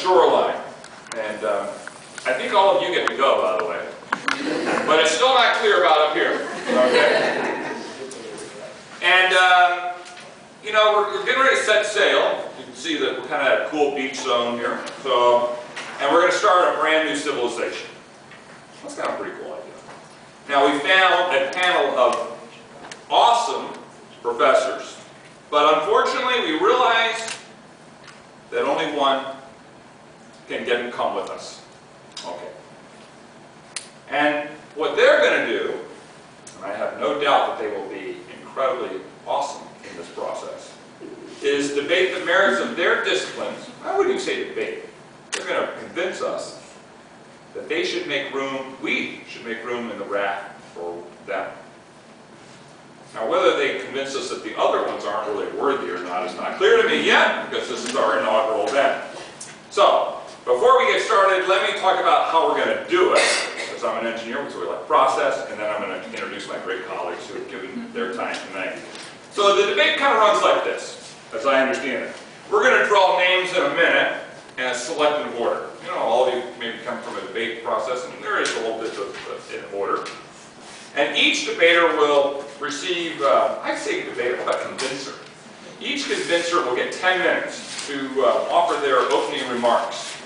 shoreline. And I think all of you get to go, by the way. But it's still not clear about up here. Okay? And, you know, we're getting ready to set sail. You can see that we're kind of at a cool beach zone here. So, and we're going to start a brand new civilization. That's kind of a pretty cool idea. Now, we found a panel of awesome professors. But unfortunately, we realized that only one can come with us. Okay. And what they're going to do, and I have no doubt that they will be incredibly awesome in this process, is debate the merits of their disciplines. I wouldn't even say debate. They're going to convince us that they should make room, we should make room in the raft for them. Now, whether they convince us that the other ones aren't really worthy or not is not clear to me yet, because this is our inaugural event. So, before we get started, let me talk about how we're going to do it, because I'm an engineer, so we like process, and then I'm going to introduce my great colleagues who have given their time tonight. So the debate kind of runs like this, as I understand it. We're going to draw names in a minute and select in order. You know, all of you maybe come from a debate process, and there is a little bit of in order. And each debater will receive, I say debater, how about convincer? Each convincer will get 10 minutes to offer their opening remarks.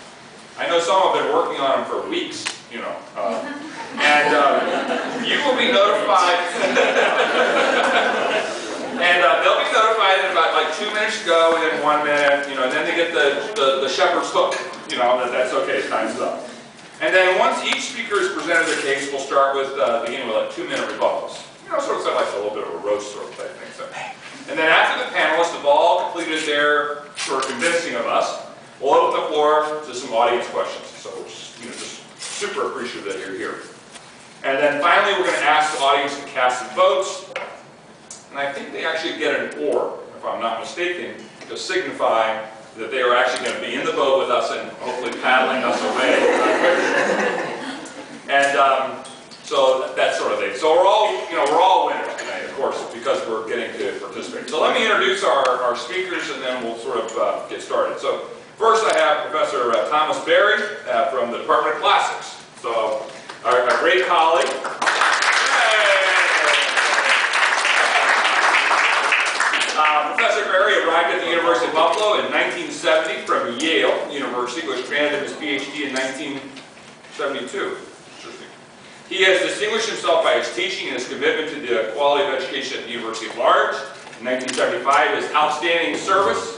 I know some have been working on them for weeks, you know, and you will be notified, and they'll be notified in about like 2 minutes to go, within 1 minute, you know, and then they get the shepherd's hook, you know, that's okay, time's up. And then once each speaker has presented their case, we'll start with beginning with like 2-minute rebuttals. You know, sort of like a little bit of a roast sort of type thing. So. And then after the panelists have all completed their sort of convincing of us, we'll open the floor to some audience questions. So we're just, you know, just super appreciative that you're here. And then finally, we're going to ask the audience to cast some votes. And I think they actually get an or, if I'm not mistaken, to signify that they are actually going to be in the boat with us and hopefully paddling us away. And so that's sort of thing. So we're all winners tonight, of course, because we're getting to participate. So let me introduce our speakers, and then we'll sort of get started. So first, I have Professor Thomas Berry from the Department of Classics. So our great colleague. Professor Berry arrived at the University of Buffalo in 1970 from Yale University, which granted him his PhD in 1972. He has distinguished himself by his teaching and his commitment to the quality of education at the university at large. In 1975, his outstanding service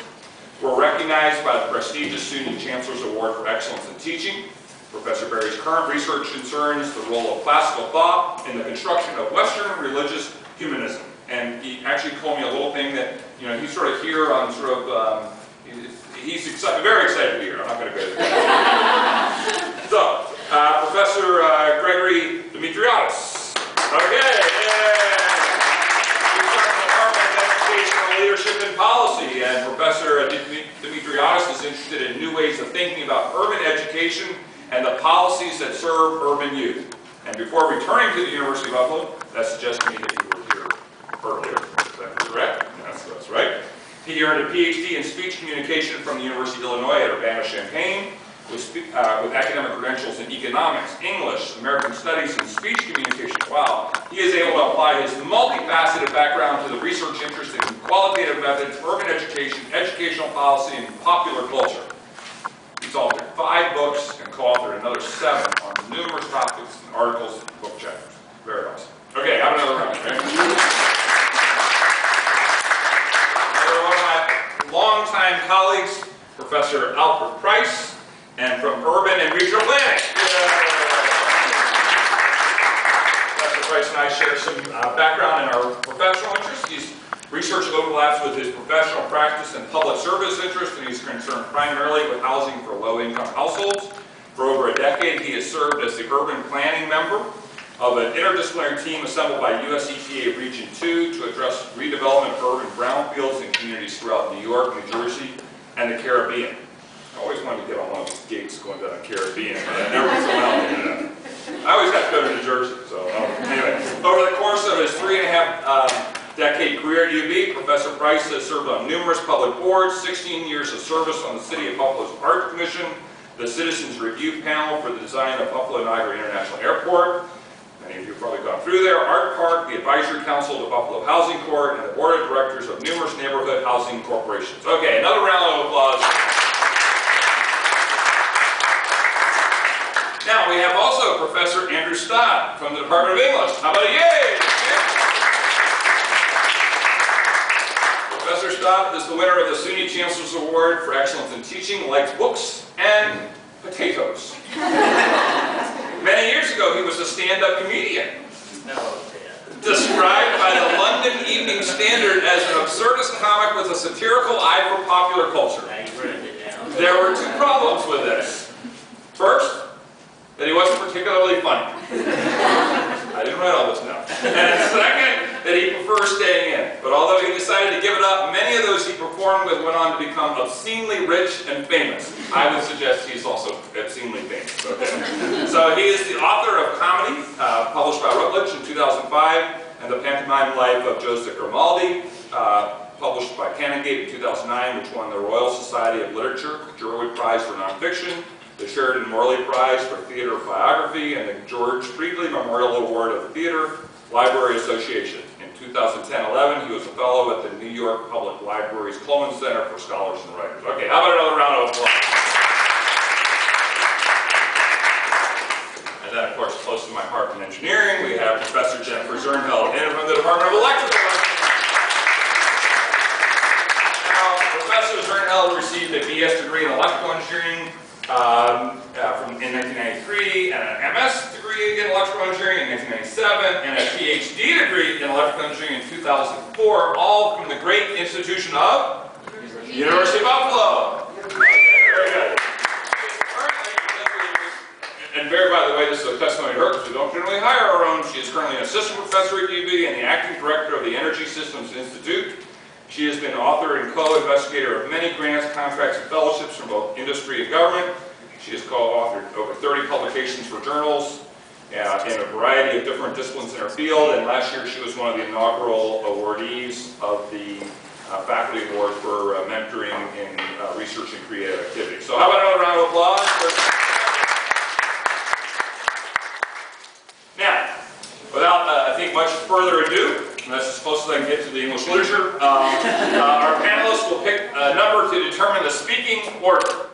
were recognized by the prestigious SUNY Chancellor's Award for Excellence in Teaching. Professor Berry's current research concerns the role of classical thought in the construction of Western religious humanism. And he actually told me a little thing that, you know, he's sort of here on sort of, he's very excited to be here. I'm not going to go into that. So, Professor Gregory Dimitriadis. Okay, he's from the Department of Educational Leadership and Policy, and Professor Dimitriadis is interested in new ways of thinking about urban education and the policies that serve urban youth. And before returning to the University of Buffalo, that suggests to me that you were here earlier. Is that correct? That's right. He earned a PhD in speech communication from the University of Illinois at Urbana-Champaign with academic credentials in economics, English, American studies, and speech communication. Wow. He is able to apply his multifaceted background to the research interest in qualitative methods, urban education, educational policy, and popular culture. He's authored 5 books and co-authored another 7 on numerous topics and articles and book chapters. Very awesome. Okay, have another round. Okay? Longtime colleagues, Professor Alfred Price, and from Urban and Regional Planning. Professor Price and I share some background in our professional interests. His research overlaps with his professional practice and public service interest, and he's concerned primarily with housing for low-income households. For over a decade, he has served as the urban planning member of an interdisciplinary team assembled by US EPA Region 2 to address redevelopment of urban brownfields in communities throughout New York, New Jersey, and the Caribbean. I always wanted to get on one of these gates going down the Caribbean, but I never been out to do that. I always have to go to New Jersey, so anyway. Over the course of his 3.5-decade career at UB, Professor Price has served on numerous public boards, 16 years of service on the City of Buffalo's Art Commission, the Citizens Review Panel for the design of Buffalo Niagara International Airport. Many of you have probably gone through there. Art Park, the Advisory Council of the Buffalo Housing Court, and the Board of Directors of numerous neighborhood housing corporations. Okay, another round of applause. Now, we have also Professor Andrew Stott from the Department of English. How about a yay? Professor Stott is the winner of the SUNY Chancellor's Award for Excellence in Teaching, likes books and potatoes. Many years ago, he was a stand-up comedian. Described by the London Evening Standard as an absurdist comic with a satirical eye for popular culture. There were two problems with this. First, that he wasn't particularly funny. I didn't write all this down. And second, that he prefers staying in. But although he decided to give it up, many of those he performed with went on to become obscenely rich and famous. I would suggest he's also obscenely famous. Okay. So he is the author of Comedy, published by Routledge in 2005, and The Pantomime Life of Joseph Grimaldi, published by Canongate in 2009, which won the Royal Society of Literature, Jurwood Prize for Nonfiction, the Sheridan Morley Prize for Theater Biography, and the George Friedley Memorial Award of the Theater Library Association. In 2010-11, he was a fellow at the New York Public Library's Coleman Center for Scholars and Writers. Okay, how about another round of applause? And then, of course, close to my heart in engineering, we have Professor Jennifer Zernheld, in from the Department of Electrical Engineering. Now, Professor Zernheld received a BS degree in electrical engineering in 1993, and an MS degree in electrical engineering in 1997, and a PhD degree in electrical engineering in 2004, all from the great institution of University of Buffalo. Okay, very good. And very, by the way, this is a testimony to her, because we don't generally hire our own. She is currently an assistant professor at UB and the acting director of the Energy Systems Institute. She has been author and co-investigator of many grants, contracts, and fellowships from both industry and government. She has co-authored over 30 publications for journals in a variety of different disciplines in her field, and last year she was one of the inaugural awardees of the Faculty Award for mentoring in research and creative activity. So how about another round of applause? Now, without, I think, much further ado, and that's as close as I can get to the English literature, our panelists will pick a number to determine the speaking order.